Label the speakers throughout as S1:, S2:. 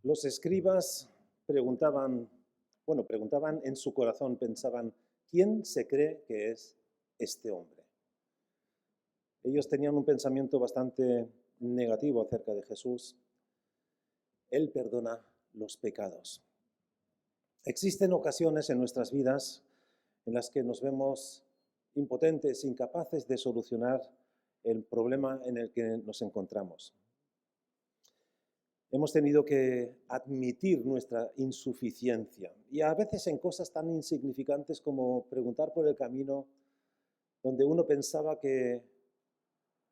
S1: Los escribas preguntaban en su corazón, pensaban, ¿quién se cree que es este hombre? Ellos tenían un pensamiento bastante negativo acerca de Jesús. Él perdona los pecados. Existen ocasiones en nuestras vidas en las que nos vemos impotentes, incapaces de solucionar el problema en el que nos encontramos. Hemos tenido que admitir nuestra insuficiencia y a veces en cosas tan insignificantes como preguntar por el camino donde uno pensaba que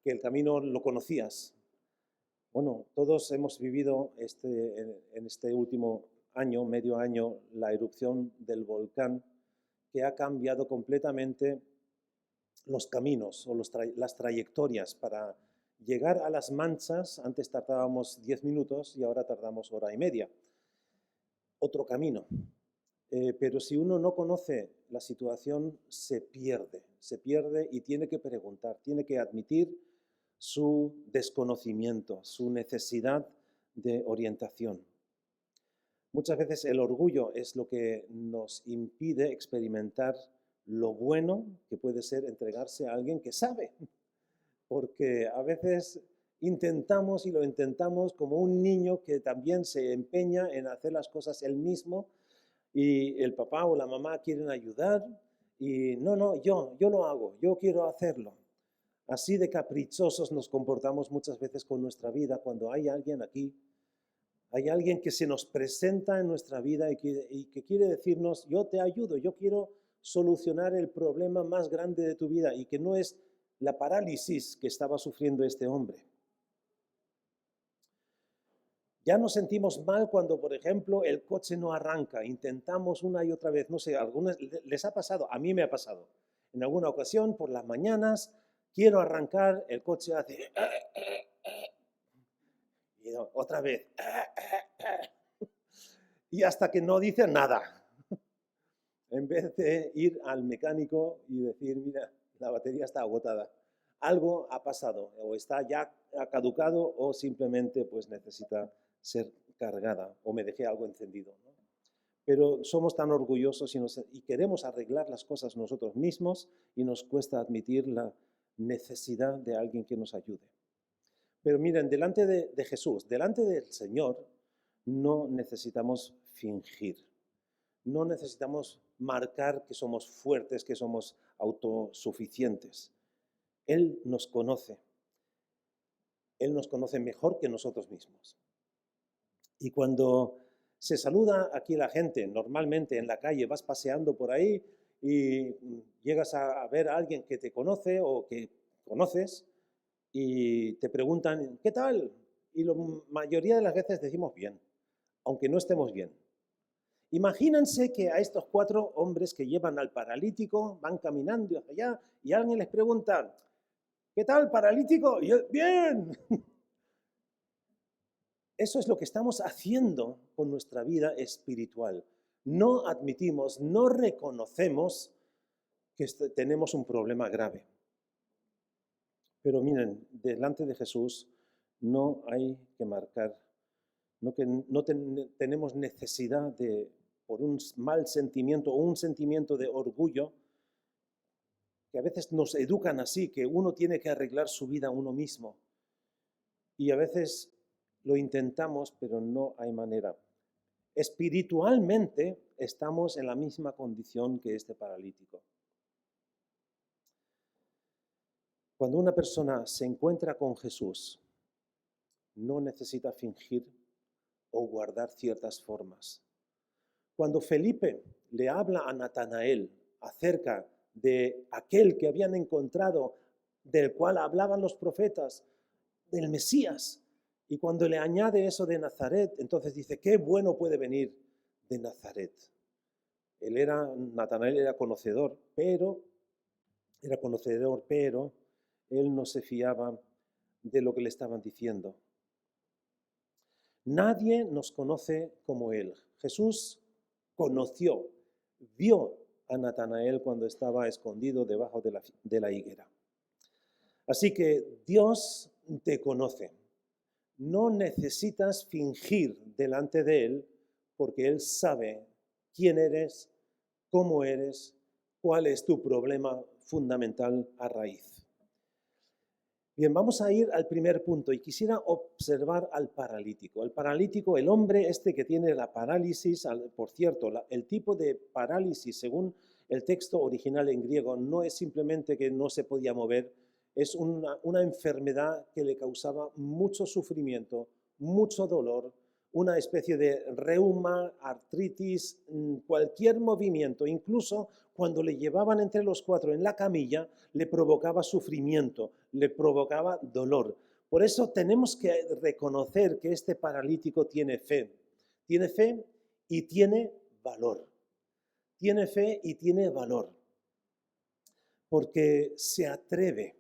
S1: el camino lo conocías. Bueno, todos hemos vivido en este último año, medio año, la erupción del volcán que ha cambiado completamente los caminos o las trayectorias para llegar a las manchas. Antes tardábamos 10 minutos y ahora tardamos hora y media. Otro camino. Pero si uno no conoce la situación, se pierde y tiene que preguntar, tiene que admitir su desconocimiento, su necesidad de orientación. Muchas veces el orgullo es lo que nos impide experimentar lo bueno que puede ser entregarse a alguien que sabe, porque a veces intentamos y lo intentamos como un niño que también se empeña en hacer las cosas él mismo y el papá o la mamá quieren ayudar y no, yo lo hago, yo quiero hacerlo. Así de caprichosos nos comportamos muchas veces con nuestra vida cuando hay alguien aquí, hay alguien que se nos presenta en nuestra vida y que quiere decirnos, yo te ayudo, yo quiero solucionar el problema más grande de tu vida y que no es la parálisis que estaba sufriendo este hombre. Ya nos sentimos mal cuando, por ejemplo, el coche no arranca, intentamos una y otra vez, no sé, a algunos les ha pasado, a mí me ha pasado. En alguna ocasión, por las mañanas, quiero arrancar, el coche hace... Y otra vez. Y hasta que no dice nada. En vez de ir al mecánico y decir, mira, la batería está agotada. Algo ha pasado, o está ya caducado, o simplemente pues necesita ser cargada, o me dejé algo encendido, ¿no? Pero somos tan orgullosos y queremos arreglar las cosas nosotros mismos y nos cuesta admitir la necesidad de alguien que nos ayude. Pero miren, delante de Jesús, delante del Señor, no necesitamos fingir. No necesitamos marcar que somos fuertes, que somos autosuficientes. Él nos conoce. Él nos conoce mejor que nosotros mismos. Y cuando se saluda aquí la gente, normalmente en la calle vas paseando por ahí y llegas a ver a alguien que te conoce o que conoces y te preguntan, ¿qué tal? Y la mayoría de las veces decimos bien, aunque no estemos bien. Imagínense que a estos 4 hombres que llevan al paralítico van caminando hacia allá y alguien les pregunta, ¿qué tal, paralítico? Y él, bien. Eso es lo que estamos haciendo con nuestra vida espiritual. No admitimos, no reconocemos que tenemos un problema grave. Pero miren, delante de Jesús no hay que marcar, no tenemos necesidad de, por un mal sentimiento o un sentimiento de orgullo, que a veces nos educan así, que uno tiene que arreglar su vida uno mismo. Y a veces lo intentamos, pero no hay manera. Espiritualmente estamos en la misma condición que este paralítico. Cuando una persona se encuentra con Jesús, no necesita fingir o guardar ciertas formas. Cuando Felipe le habla a Natanael acerca de aquel que habían encontrado, del cual hablaban los profetas, del Mesías, y cuando le añade eso de Nazaret, entonces dice, qué bueno puede venir de Nazaret. Natanael era conocedor, pero él no se fiaba de lo que le estaban diciendo. Nadie nos conoce como él. Jesús conoció, vio a Natanael cuando estaba escondido debajo de la higuera. Así que Dios te conoce. No necesitas fingir delante de Él porque Él sabe quién eres, cómo eres, cuál es tu problema fundamental a raíz. Bien, vamos a ir al primer punto y quisiera observar al paralítico. El paralítico, el hombre este que tiene la parálisis, por cierto, el tipo de parálisis según el texto original en griego no es simplemente que no se podía mover, es una enfermedad que le causaba mucho sufrimiento, mucho dolor, una especie de reuma, artritis, cualquier movimiento, incluso cuando le llevaban entre los cuatro en la camilla, le provocaba sufrimiento, le provocaba dolor. Por eso tenemos que reconocer que este paralítico tiene fe y tiene valor. Tiene fe y tiene valor, porque se atreve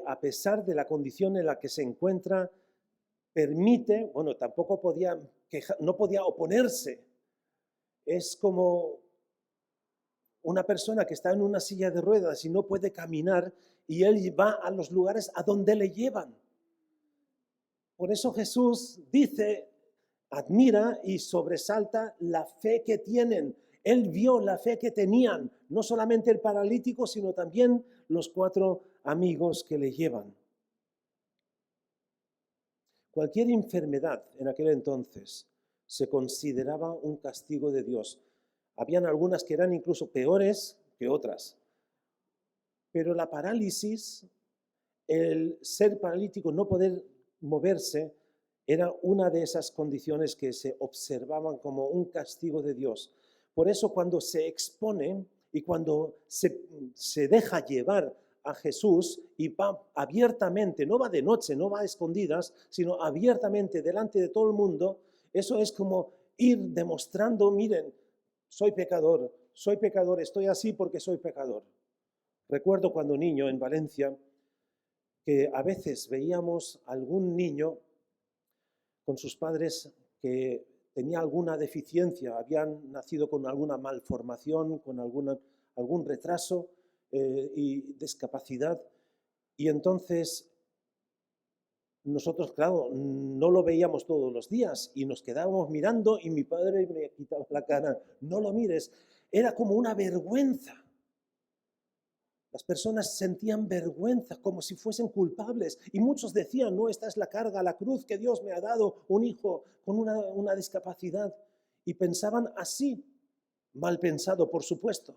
S1: a pesar de la condición en la que se encuentra, permite, bueno, tampoco no podía oponerse. Es como una persona que está en una silla de ruedas y no puede caminar y él va a los lugares a donde le llevan. Por eso Jesús dice, admira y sobresalta la fe que tienen. Él vio la fe que tenían, no solamente el paralítico, sino también los cuatro amigos que le llevan. Cualquier enfermedad en aquel entonces se consideraba un castigo de Dios. Habían algunas que eran incluso peores que otras. Pero la parálisis, el ser paralítico, no poder moverse, era una de esas condiciones que se observaban como un castigo de Dios. Por eso cuando se expone y cuando se deja llevar a Jesús y va abiertamente, no va de noche, no va a escondidas, sino abiertamente delante de todo el mundo, eso es como ir demostrando, miren, soy pecador, estoy así porque soy pecador. Recuerdo cuando niño en Valencia que a veces veíamos algún niño con sus padres que tenía alguna deficiencia, habían nacido con alguna malformación, con algún retraso y discapacidad. Y entonces nosotros, claro, no lo veíamos todos los días y nos quedábamos mirando y mi padre me quitaba la cara, no lo mires. Era como una vergüenza. Las personas sentían vergüenza, como si fuesen culpables. Y muchos decían, no, esta es la carga, la cruz que Dios me ha dado, un hijo con una discapacidad. Y pensaban así, mal pensado, por supuesto.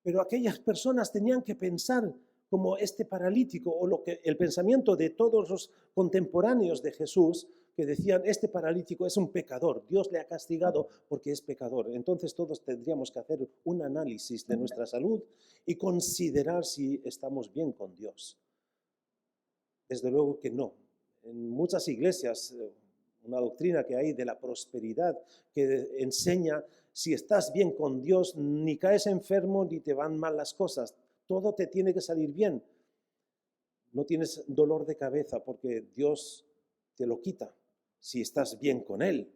S1: Pero aquellas personas tenían que pensar como este paralítico, o el pensamiento de todos los contemporáneos de Jesús, que decían, este paralítico es un pecador, Dios le ha castigado porque es pecador. Entonces todos tendríamos que hacer un análisis de nuestra salud y considerar si estamos bien con Dios. Desde luego que no. En muchas iglesias, una doctrina que hay de la prosperidad que enseña, si estás bien con Dios, ni caes enfermo ni te van mal las cosas, todo te tiene que salir bien. No tienes dolor de cabeza porque Dios te lo quita si estás bien con Él.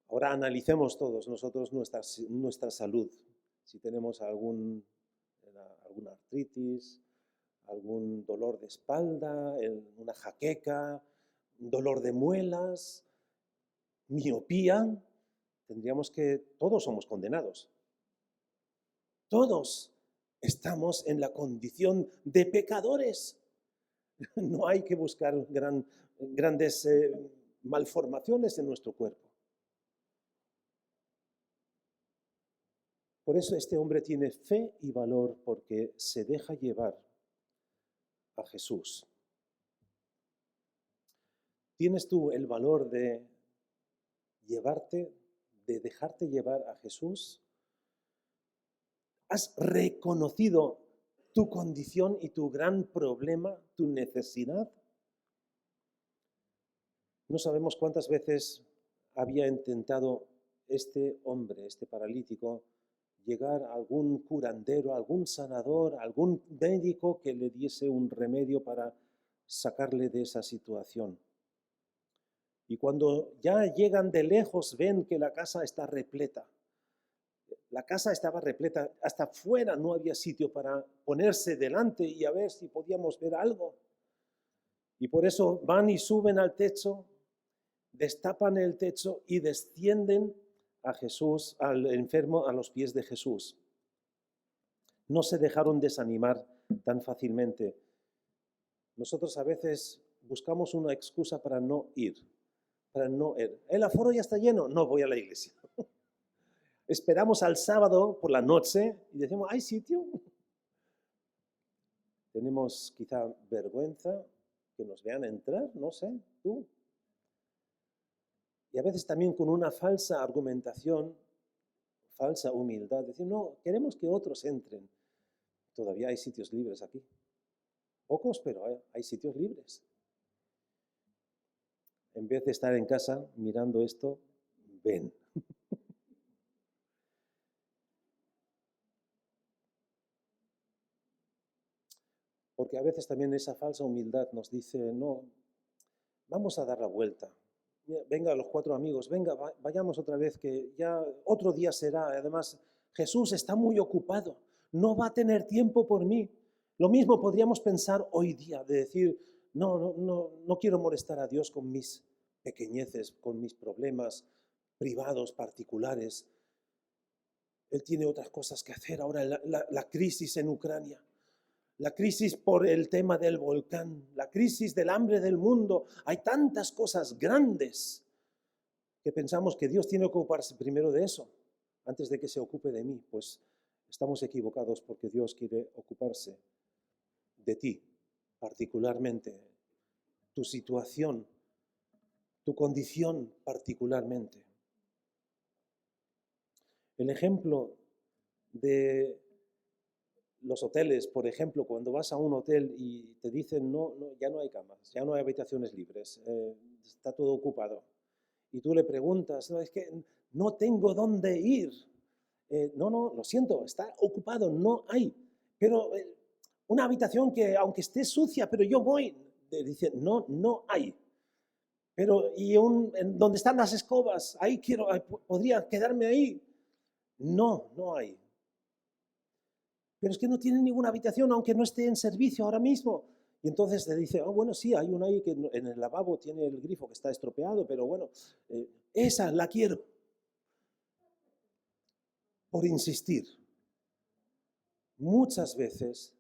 S1: Ahora analicemos todos nosotros nuestra salud. Si tenemos alguna artritis, algún dolor de espalda, una jaqueca, dolor de muelas, miopía, todos somos condenados. Todos estamos en la condición de pecadores. No hay que buscar grandes malformaciones en nuestro cuerpo. Por eso este hombre tiene fe y valor porque se deja llevar a Jesús. ¿Tienes tú el valor de dejarte llevar a Jesús? ¿Has reconocido tu condición y tu gran problema, tu necesidad? No sabemos cuántas veces había intentado este hombre, este paralítico, llegar a algún curandero, algún sanador, algún médico que le diese un remedio para sacarle de esa situación. Y cuando ya llegan de lejos, ven que la casa está repleta. La casa estaba repleta, hasta fuera no había sitio para ponerse delante y a ver si podíamos ver algo. Y por eso van y suben al techo, destapan el techo y descienden a Jesús, al enfermo, a los pies de Jesús. No se dejaron desanimar tan fácilmente. Nosotros a veces buscamos una excusa para no ir, para no ir. El aforo ya está lleno, no voy a la iglesia. Esperamos al sábado por la noche y decimos, ¿hay sitio? Tenemos quizá vergüenza que nos vean entrar, no sé, tú. Y a veces también con una falsa argumentación, falsa humildad, decir, no, queremos que otros entren. Todavía hay sitios libres aquí. Pocos, pero hay sitios libres. En vez de estar en casa mirando esto, ven. Porque a veces también esa falsa humildad nos dice, no, vamos a dar la vuelta. Venga, los 4 amigos, venga, vayamos otra vez, que ya otro día será. Además, Jesús está muy ocupado, no va a tener tiempo por mí. Lo mismo podríamos pensar hoy día, de decir, no quiero molestar a Dios con mis pequeñeces, con mis problemas privados, particulares. Él tiene otras cosas que hacer. Ahora la crisis en Ucrania, la crisis por el tema del volcán, la crisis del hambre del mundo. Hay tantas cosas grandes que pensamos que Dios tiene que ocuparse primero de eso, antes de que se ocupe de mí. Pues estamos equivocados porque Dios quiere ocuparse de ti, particularmente, tu situación, tu condición particularmente. El ejemplo de los hoteles, por ejemplo, cuando vas a un hotel y te dicen, no, ya no hay camas, ya no hay habitaciones libres, está todo ocupado. Y tú le preguntas, no, es que no tengo dónde ir. No, lo siento, está ocupado, no hay. Pero una habitación que, aunque esté sucia, pero yo voy, dice, no hay. Pero, en donde están las escobas, ahí podría quedarme ahí. No hay. Pero es que no tiene ninguna habitación, aunque no esté en servicio ahora mismo. Y entonces te dice, bueno, sí, hay una ahí que en el lavabo tiene el grifo que está estropeado, pero bueno, esa la quiero. Por insistir. Muchas veces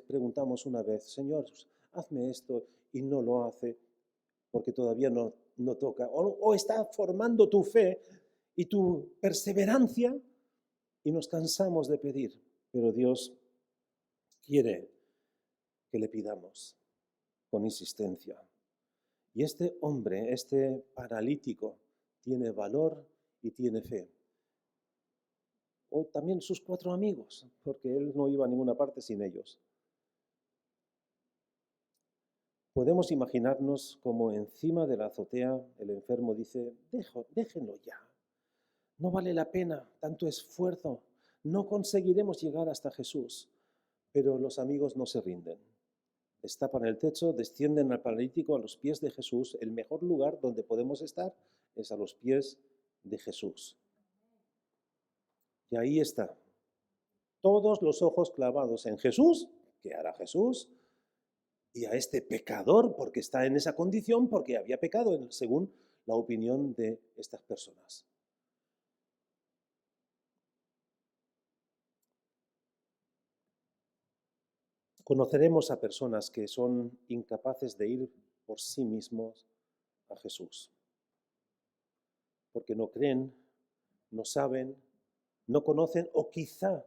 S1: preguntamos una vez, Señor, hazme esto, y no lo hace porque todavía no toca. O está formando tu fe y tu perseverancia y nos cansamos de pedir. Pero Dios quiere que le pidamos con insistencia. Y este hombre, este paralítico, tiene valor y tiene fe. O también sus 4 amigos, porque él no iba a ninguna parte sin ellos. Podemos imaginarnos como encima de la azotea el enfermo dice, déjenlo ya, no vale la pena tanto esfuerzo, no conseguiremos llegar hasta Jesús. Pero los amigos no se rinden. Destapan el techo, descienden al paralítico a los pies de Jesús. El mejor lugar donde podemos estar es a los pies de Jesús. Y ahí está. Todos los ojos clavados en Jesús. ¿Qué hará Jesús? Y a este pecador, porque está en esa condición, porque había pecado, según la opinión de estas personas. Conoceremos a personas que son incapaces de ir por sí mismos a Jesús, porque no creen, no saben, no conocen o quizá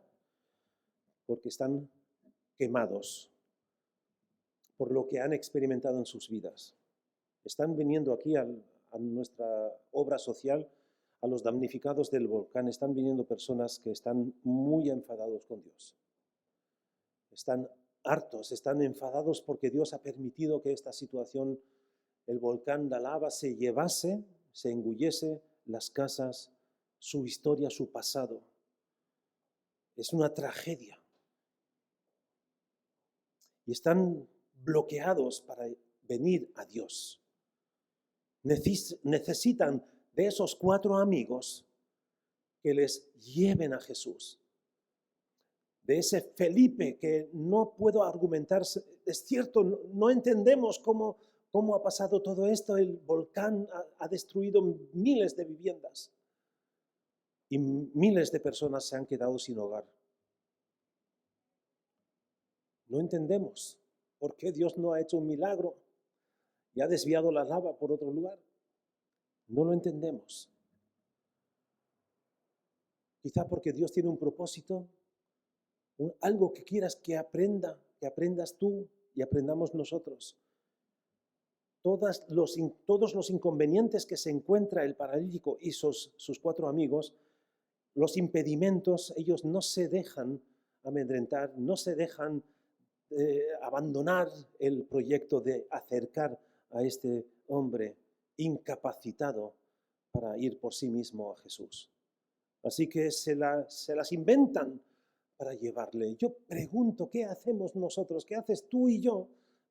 S1: porque están quemados por lo que han experimentado en sus vidas. Están viniendo aquí a nuestra obra social, a los damnificados del volcán, están viniendo personas que están muy enfadados con Dios. Están hartos, están enfadados porque Dios ha permitido que esta situación, el volcán, la lava, se llevase, se engullese las casas, su historia, su pasado. Es una tragedia. Y están bloqueados para venir a Dios. Necesitan de esos 4 amigos que les lleven a Jesús. De ese Felipe que no puedo argumentar, es cierto, no entendemos cómo ha pasado todo esto, el volcán ha destruido miles de viviendas y miles de personas se han quedado sin hogar. No entendemos por qué Dios no ha hecho un milagro y ha desviado la lava por otro lugar. No lo entendemos. Quizá porque Dios tiene un propósito, algo que quieras que aprendas tú y aprendamos nosotros. Todos los inconvenientes que se encuentra el paralítico y sus 4 amigos, los impedimentos, ellos no se dejan amedrentar, no se dejan abandonar el proyecto de acercar a este hombre incapacitado para ir por sí mismo a Jesús. Así que se las inventan para llevarle. Yo pregunto, ¿qué hacemos nosotros? ¿Qué haces tú y yo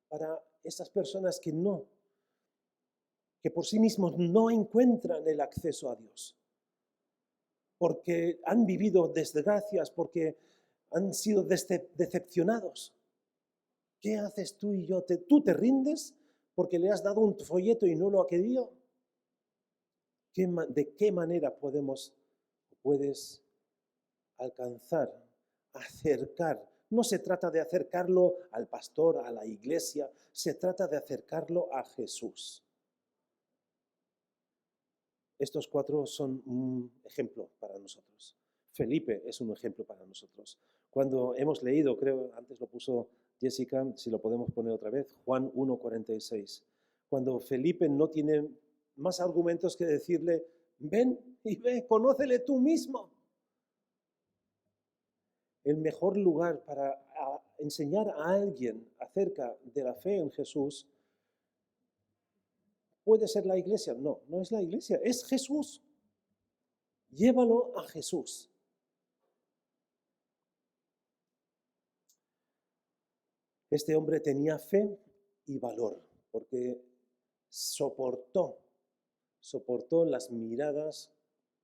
S1: para esas personas que por sí mismos no encuentran el acceso a Dios? Porque han vivido desgracias, porque han sido decepcionados. ¿Qué haces tú y yo? ¿Tú te rindes porque le has dado un folleto y no lo ha querido? ¿De qué manera puedes alcanzar, acercar? No se trata de acercarlo al pastor, a la iglesia, se trata de acercarlo a Jesús. Estos 4 son un ejemplo para nosotros. Felipe es un ejemplo para nosotros. Cuando hemos leído, creo, antes lo puso Jessica, si lo podemos poner otra vez, Juan 1:46. Cuando Felipe no tiene más argumentos que decirle, ven y ve, conócele tú mismo. El mejor lugar para enseñar a alguien acerca de la fe en Jesús puede ser la iglesia. No, no es la iglesia, es Jesús. Llévalo a Jesús. Este hombre tenía fe y valor, porque soportó las miradas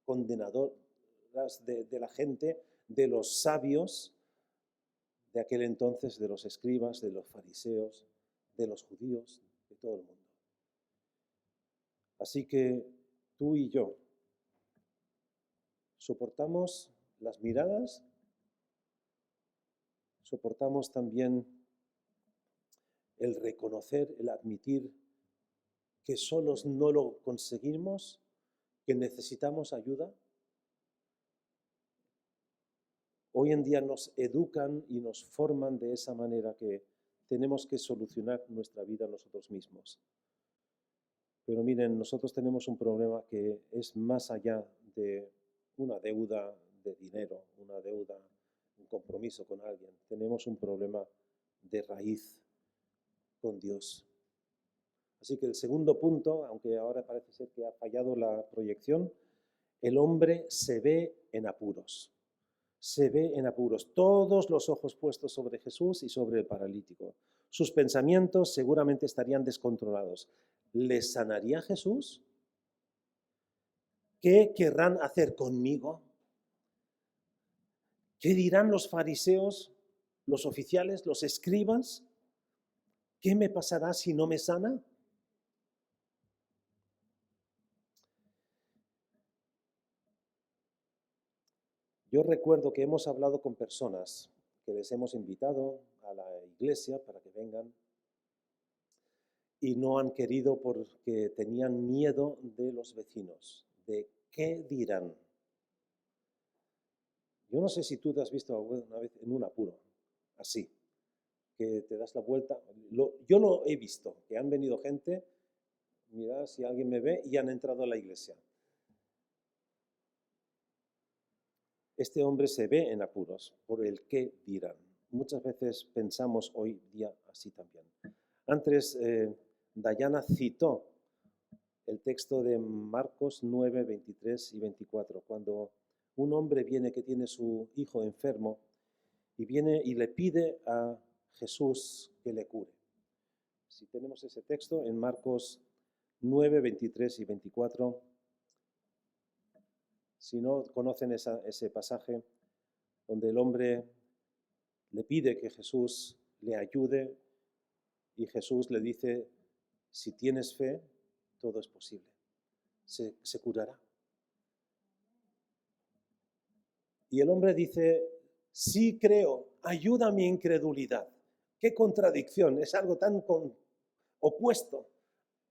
S1: condenadoras de la gente, de los sabios de aquel entonces, de los escribas, de los fariseos, de los judíos, de todo el mundo. Así que tú y yo soportamos las miradas, soportamos también el reconocer, el admitir que solos no lo conseguimos, que necesitamos ayuda. Hoy en día nos educan y nos forman de esa manera que tenemos que solucionar nuestra vida nosotros mismos. Pero miren, nosotros tenemos un problema que es más allá de una deuda de dinero, una deuda, un compromiso con alguien. Tenemos un problema de raíz con Dios. Así que el segundo punto, aunque ahora parece ser que ha fallado la proyección, el hombre se ve en apuros. Se ve en apuros. Todos los ojos puestos sobre Jesús y sobre el paralítico. Sus pensamientos seguramente estarían descontrolados. ¿Les sanaría Jesús? ¿Qué querrán hacer conmigo? ¿Qué dirán los fariseos, los oficiales, los escribas? ¿Qué me pasará si no me sana? Yo recuerdo que hemos hablado con personas que les hemos invitado a la iglesia para que vengan y no han querido porque tenían miedo de los vecinos, de qué dirán. Yo no sé si tú te has visto alguna vez en un apuro, así, que te das la vuelta. Yo lo he visto, que han venido gente, mira si alguien me ve, y han entrado a la iglesia. Este hombre se ve en apuros por el qué dirán. Muchas veces pensamos hoy día así también. Antes, Dayana citó el texto de Marcos 9, 23 y 24, cuando un hombre viene que tiene su hijo enfermo y viene y le pide a Jesús que le cure. Si tenemos ese texto en Marcos 9, 23 y 24, Si no conocen ese pasaje donde el hombre le pide que Jesús le ayude y Jesús le dice, si tienes fe, todo es posible, se curará. Y el hombre dice, sí creo, ayuda a mi incredulidad. Qué contradicción, es algo tan opuesto.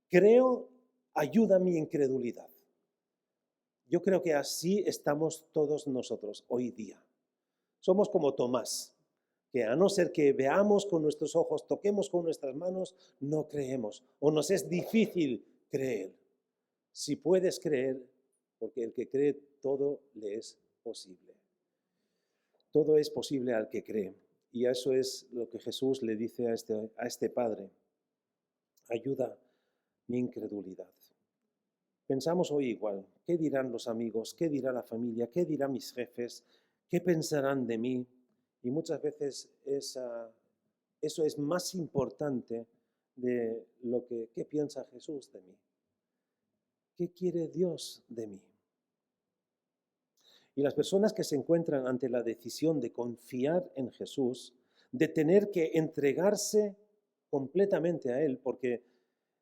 S1: Creo, ayuda a mi incredulidad. Yo creo que así estamos todos nosotros hoy día. Somos como Tomás, que a no ser que veamos con nuestros ojos, toquemos con nuestras manos, no creemos o nos es difícil creer. Si puedes creer, porque el que cree todo le es posible. Todo es posible al que cree. Y eso es lo que Jesús le dice a este padre. Ayuda mi incredulidad. Pensamos hoy igual. ¿Qué dirán los amigos? ¿Qué dirá la familia? ¿Qué dirán mis jefes? ¿Qué pensarán de mí? Y muchas veces eso es más importante de qué piensa Jesús de mí. ¿Qué quiere Dios de mí? Y las personas que se encuentran ante la decisión de confiar en Jesús, de tener que entregarse completamente a Él, porque,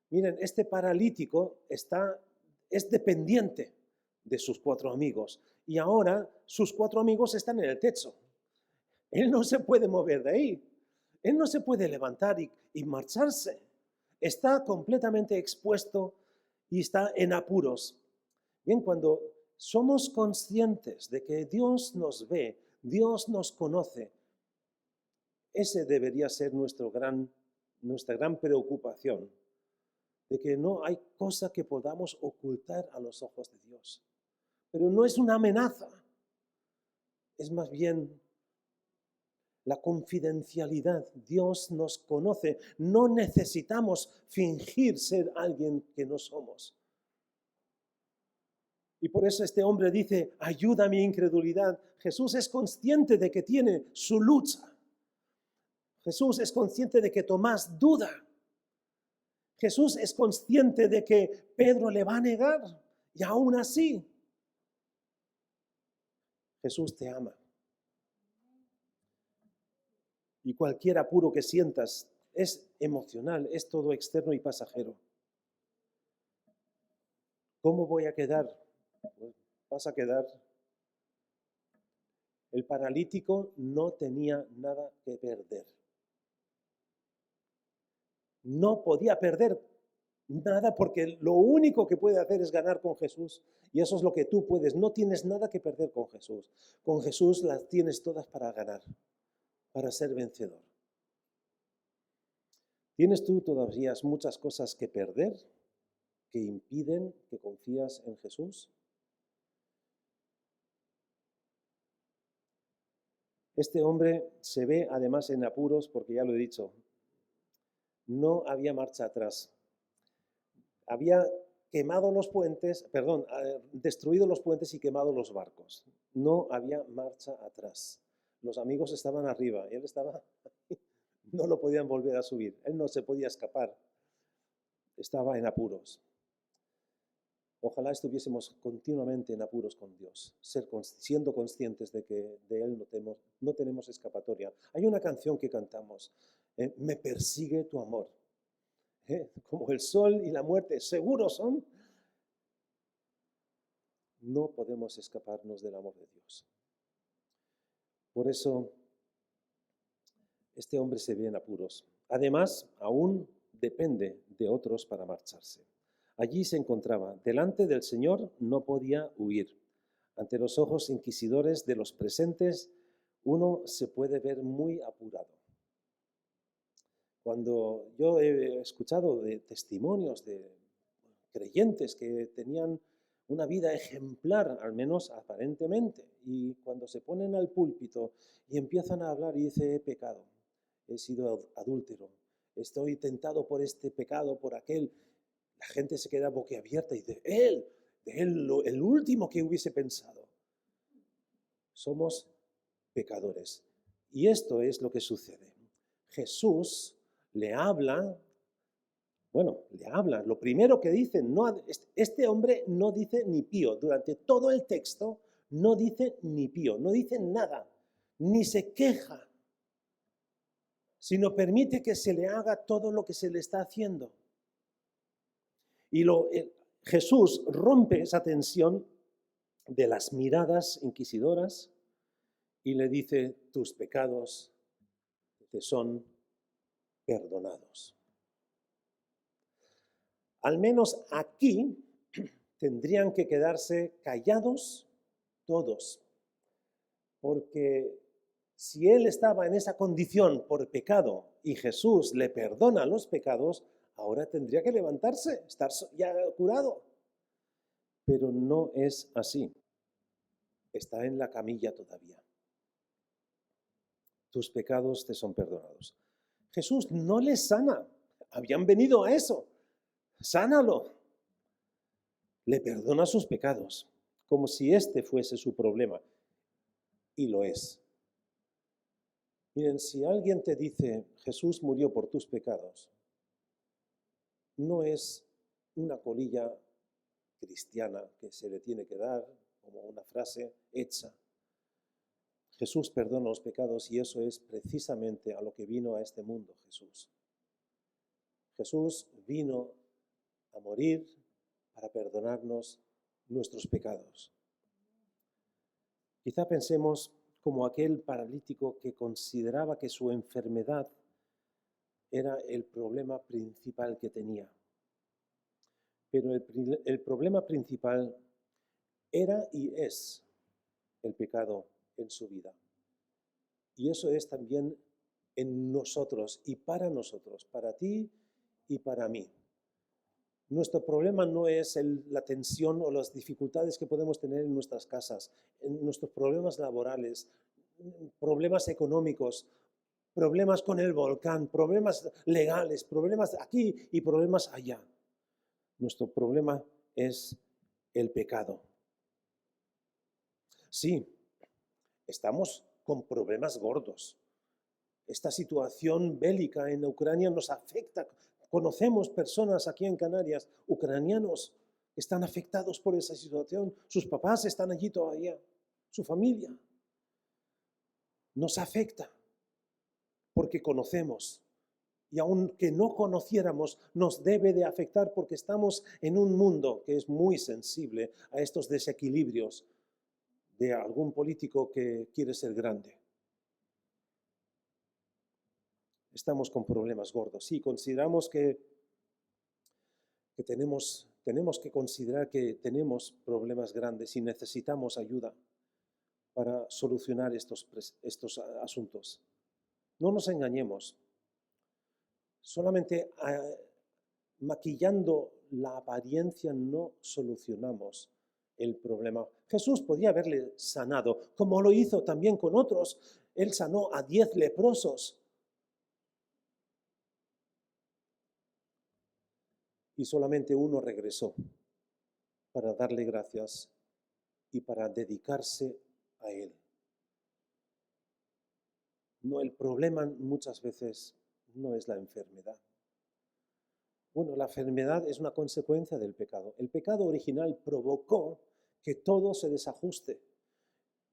S1: miren, este paralítico es dependiente de sus 4 amigos, y ahora sus 4 amigos están en el techo. Él no se puede mover de ahí, él no se puede levantar y marcharse. Está completamente expuesto y está en apuros. Bien, cuando somos conscientes de que Dios nos ve, Dios nos conoce, ese debería ser nuestra gran preocupación, de que no hay cosa que podamos ocultar a los ojos de Dios. Pero no es una amenaza, es más bien la confidencialidad. Dios nos conoce, no necesitamos fingir ser alguien que no somos. Y por eso este hombre dice, ayuda a mi incredulidad. Jesús es consciente de que tiene su lucha. Jesús es consciente de que Tomás duda. Jesús es consciente de que Pedro le va a negar. Y aún así, Jesús te ama. Y cualquier apuro que sientas es emocional, es todo externo y pasajero. ¿Cómo voy a quedar? Pues vas a quedar. El paralítico no tenía nada que perder. No podía perder nada porque lo único que puede hacer es ganar con Jesús. Y eso es lo que tú puedes. No tienes nada que perder con Jesús. Con Jesús las tienes todas para ganar, para ser vencedor. ¿Tienes tú todavía muchas cosas que perder que impiden que confías en Jesús? Este hombre se ve además en apuros porque ya lo he dicho, no había marcha atrás. Había quemado los puentes, destruido los puentes y quemado los barcos. No había marcha atrás. Los amigos estaban arriba y él estaba, no lo podían volver a subir. Él no se podía escapar. Estaba en apuros. Ojalá estuviésemos continuamente en apuros con Dios, siendo conscientes de que de Él no tenemos escapatoria. Hay una canción que cantamos, me persigue tu amor. Como el sol y la muerte seguros son, no podemos escaparnos del amor de Dios. Por eso, este hombre se ve en apuros. Además, aún depende de otros para marcharse. Allí se encontraba, delante del Señor no podía huir. Ante los ojos inquisidores de los presentes, uno se puede ver muy apurado. Cuando yo he escuchado de testimonios de creyentes que tenían una vida ejemplar, al menos aparentemente, y cuando se ponen al púlpito y empiezan a hablar y dice, he pecado, he sido adúltero, estoy tentado por este pecado, por aquel, la gente se queda boquiabierta y dice, él, el último que hubiese pensado. Somos pecadores. Y esto es lo que sucede. Jesús le habla Bueno, le habla. Lo primero que dice, este hombre no dice ni pío. Durante todo el texto no dice ni pío, no dice nada, ni se queja, sino permite que se le haga todo lo que se le está haciendo. Y Jesús rompe esa tensión de las miradas inquisidoras y le dice, tus pecados te son perdonados. Al menos aquí tendrían que quedarse callados todos, porque si él estaba en esa condición por pecado y Jesús le perdona los pecados, ahora tendría que levantarse, estar ya curado. Pero no es así. Está en la camilla todavía. Tus pecados te son perdonados. Jesús no le sana. Habían venido a eso. Sánalo. Le perdona sus pecados, como si este fuese su problema. Y lo es. Miren, si alguien te dice, Jesús murió por tus pecados, no es una colilla cristiana que se le tiene que dar, como una frase hecha. Jesús perdona los pecados y eso es precisamente a lo que vino a este mundo Jesús. Jesús vino a morir para perdonarnos nuestros pecados. Quizá pensemos como aquel paralítico que consideraba que su enfermedad era el problema principal que tenía. Pero el problema principal era y es el pecado en su vida. Y eso es también en nosotros y para nosotros, para ti y para mí. Nuestro problema no es la tensión o las dificultades que podemos tener en nuestras casas, en nuestros problemas laborales, problemas económicos, problemas con el volcán, problemas legales, problemas aquí y problemas allá. Nuestro problema es el pecado. Sí, estamos con problemas gordos. Esta situación bélica en Ucrania nos afecta. Conocemos personas aquí en Canarias, ucranianos, que están afectados por esa situación. Sus papás están allí todavía, su familia. Nos afecta porque conocemos. Y aunque no conociéramos, nos debe de afectar porque estamos en un mundo que es muy sensible a estos desequilibrios de algún político que quiere ser grande. Estamos con problemas gordos. Sí, consideramos que tenemos que considerar que tenemos problemas grandes y necesitamos ayuda para solucionar estos asuntos. No nos engañemos. Solamente maquillando la apariencia no solucionamos el problema. Jesús podía haberle sanado, como lo hizo también con otros. Él sanó a 10 leprosos. Y solamente uno regresó para darle gracias y para dedicarse a él. No, el problema muchas veces no es la enfermedad. Bueno, la enfermedad es una consecuencia del pecado. El pecado original provocó que todo se desajuste.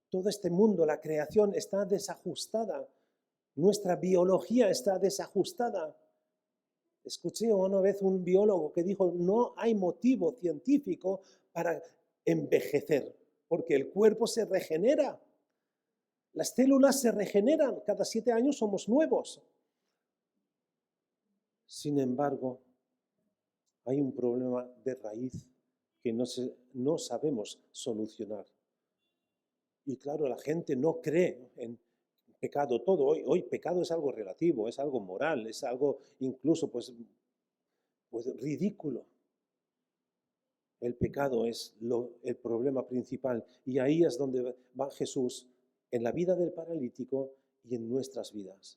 S1: Todo este mundo, la creación está desajustada. Nuestra biología está desajustada. Escuché una vez un biólogo que dijo, no hay motivo científico para envejecer, porque el cuerpo se regenera. Las células se regeneran, cada 7 años somos nuevos. Sin embargo, hay un problema de raíz que no sabemos solucionar. Y claro, la gente no cree en pecado todo. Hoy pecado es algo relativo, es algo moral, es algo incluso pues ridículo. El pecado es el problema principal y ahí es donde va Jesús en la vida del paralítico y en nuestras vidas.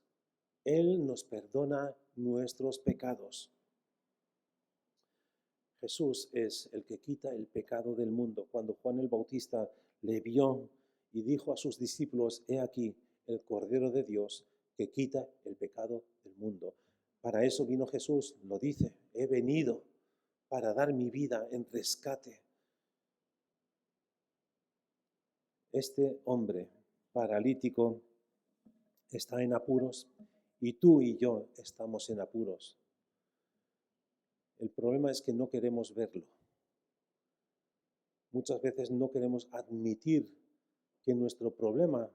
S1: Él nos perdona nuestros pecados. Jesús es el que quita el pecado del mundo. Cuando Juan el Bautista le vio y dijo a sus discípulos, he aquí el Cordero de Dios que quita el pecado del mundo. Para eso vino Jesús, lo dice he venido para dar mi vida en rescate. Este hombre paralítico está en apuros y tú y yo estamos en apuros. El problema es que no queremos verlo. Muchas veces no queremos admitir que nuestro problema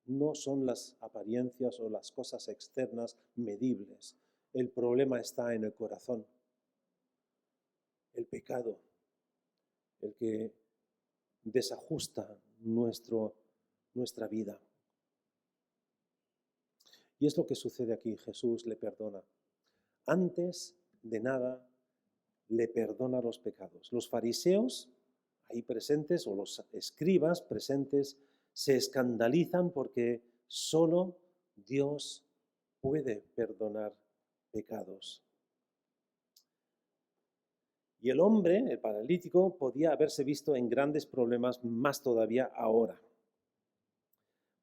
S1: no son las apariencias o las cosas externas medibles. El problema está en el corazón, el pecado, el que desajusta nuestra vida. Y es lo que sucede aquí. Jesús le perdona. Antes de nada, le perdona los pecados. Los fariseos ahí presentes, o los escribas presentes, se escandalizan porque solo Dios puede perdonar pecados. Y el hombre, el paralítico, podía haberse visto en grandes problemas más todavía ahora.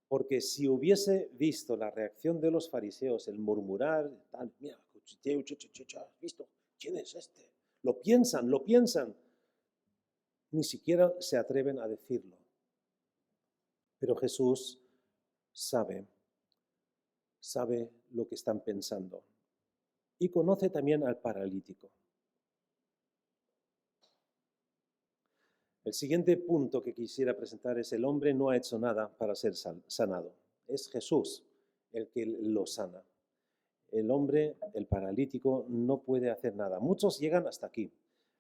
S1: Porque si hubiese visto la reacción de los fariseos, el murmurar, tal, mira, ¿has visto? ¿Quién es este? Lo piensan. Ni siquiera se atreven a decirlo. Pero Jesús sabe lo que están pensando. Y conoce también al paralítico. El siguiente punto que quisiera presentar es: el hombre no ha hecho nada para ser sanado. Es Jesús el que lo sana. El hombre, el paralítico, no puede hacer nada. Muchos llegan hasta aquí.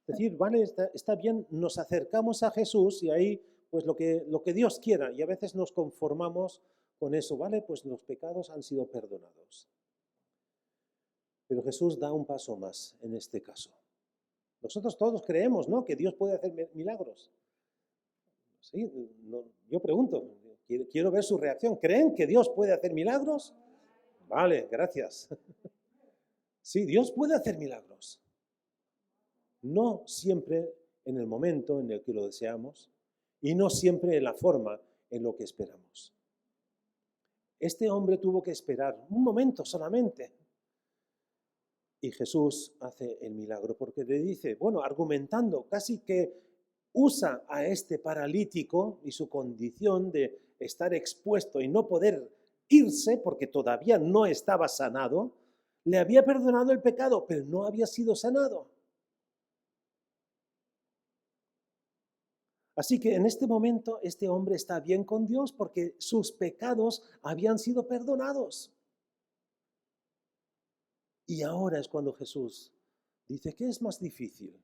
S1: Es decir, vale, está bien, nos acercamos a Jesús y ahí, pues lo que Dios quiera. Y a veces nos conformamos con eso, ¿vale? Pues los pecados han sido perdonados. Pero Jesús da un paso más en este caso. Nosotros todos creemos, ¿no?, que Dios puede hacer milagros. Sí, no, yo pregunto, quiero ver su reacción. ¿Creen que Dios puede hacer milagros? Vale, gracias. Sí, Dios puede hacer milagros. No siempre en el momento en el que lo deseamos y no siempre en la forma en lo que esperamos. Este hombre tuvo que esperar un momento solamente. Y Jesús hace el milagro porque le dice, bueno, argumentando, casi que usa a este paralítico y su condición de estar expuesto y no poder irse porque todavía no estaba sanado, le había perdonado el pecado, pero no había sido sanado. Así que en este momento este hombre está bien con Dios porque sus pecados habían sido perdonados. Y ahora es cuando Jesús dice, ¿qué es más difícil?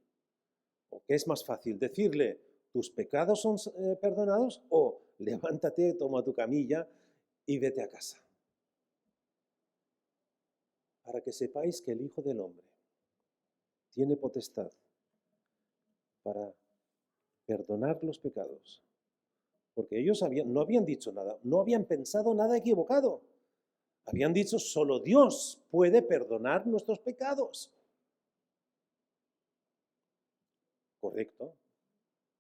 S1: ¿O qué es más fácil? Decirle, ¿tus pecados son perdonados? O levántate, toma tu camilla y vete a casa. Para que sepáis que el Hijo del Hombre tiene potestad para perdonar los pecados. Porque ellos no habían dicho nada, no habían pensado nada equivocado. Habían dicho, solo Dios puede perdonar nuestros pecados. Correcto,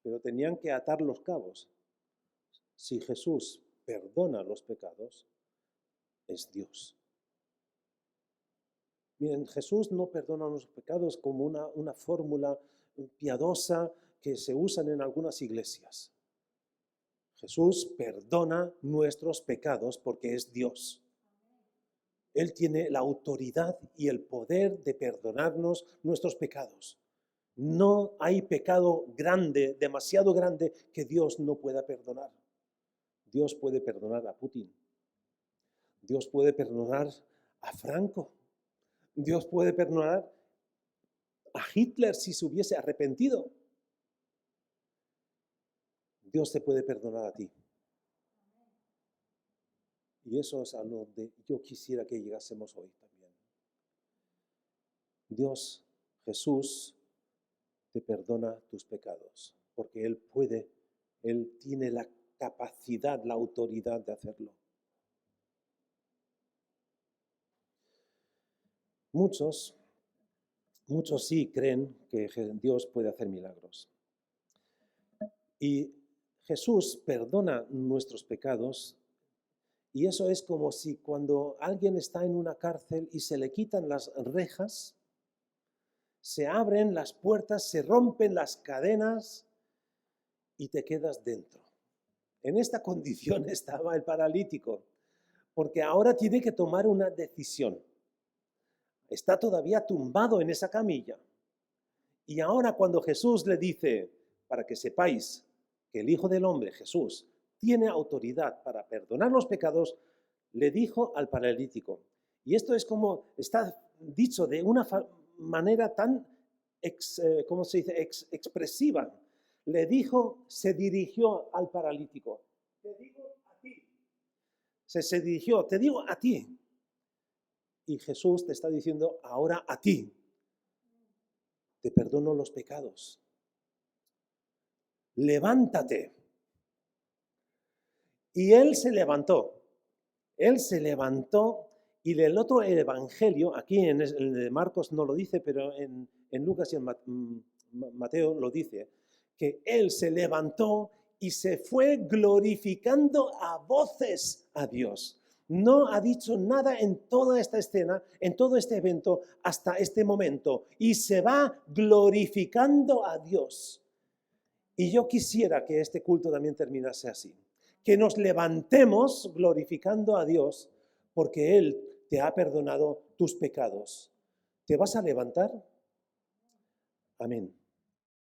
S1: pero tenían que atar los cabos. Si Jesús perdona los pecados, es Dios. Miren, Jesús no perdona los pecados como una fórmula piadosa que se usan en algunas iglesias. Jesús perdona nuestros pecados porque es Dios. Él tiene la autoridad y el poder de perdonarnos nuestros pecados. No hay pecado grande, demasiado grande, que Dios no pueda perdonar. Dios puede perdonar a Putin. Dios puede perdonar a Franco. Dios puede perdonar a Hitler si se hubiese arrepentido. Dios te puede perdonar a ti. Y eso es a donde yo quisiera que llegásemos hoy también. Dios, Jesús, te perdona tus pecados, porque Él tiene la capacidad, la autoridad de hacerlo. Muchos sí creen que Dios puede hacer milagros. Y Jesús perdona nuestros pecados, y eso es como si cuando alguien está en una cárcel y se le quitan las rejas, se abren las puertas, se rompen las cadenas y te quedas dentro. En esta condición estaba el paralítico, porque ahora tiene que tomar una decisión. Está todavía tumbado en esa camilla. Y ahora cuando Jesús le dice, para que sepáis que el Hijo del Hombre, Jesús, tiene autoridad para perdonar los pecados, le dijo al paralítico. Y esto es como está dicho de una manera tan, ¿cómo se dice?, expresiva. Le dijo, se dirigió al paralítico. Te digo a ti. Se dirigió, te digo a ti. Y Jesús te está diciendo ahora a ti. Te perdono los pecados. Levántate. Y él se levantó. Él se levantó y el otro evangelio, aquí en el de Marcos no lo dice, pero en Lucas y en Mateo lo dice, que él se levantó y se fue glorificando a voces a Dios. No ha dicho nada en toda esta escena, en todo este evento, hasta este momento. Y se va glorificando a Dios. Y yo quisiera que este culto también terminase así. Que nos levantemos glorificando a Dios porque Él te ha perdonado tus pecados. ¿Te vas a levantar? Amén.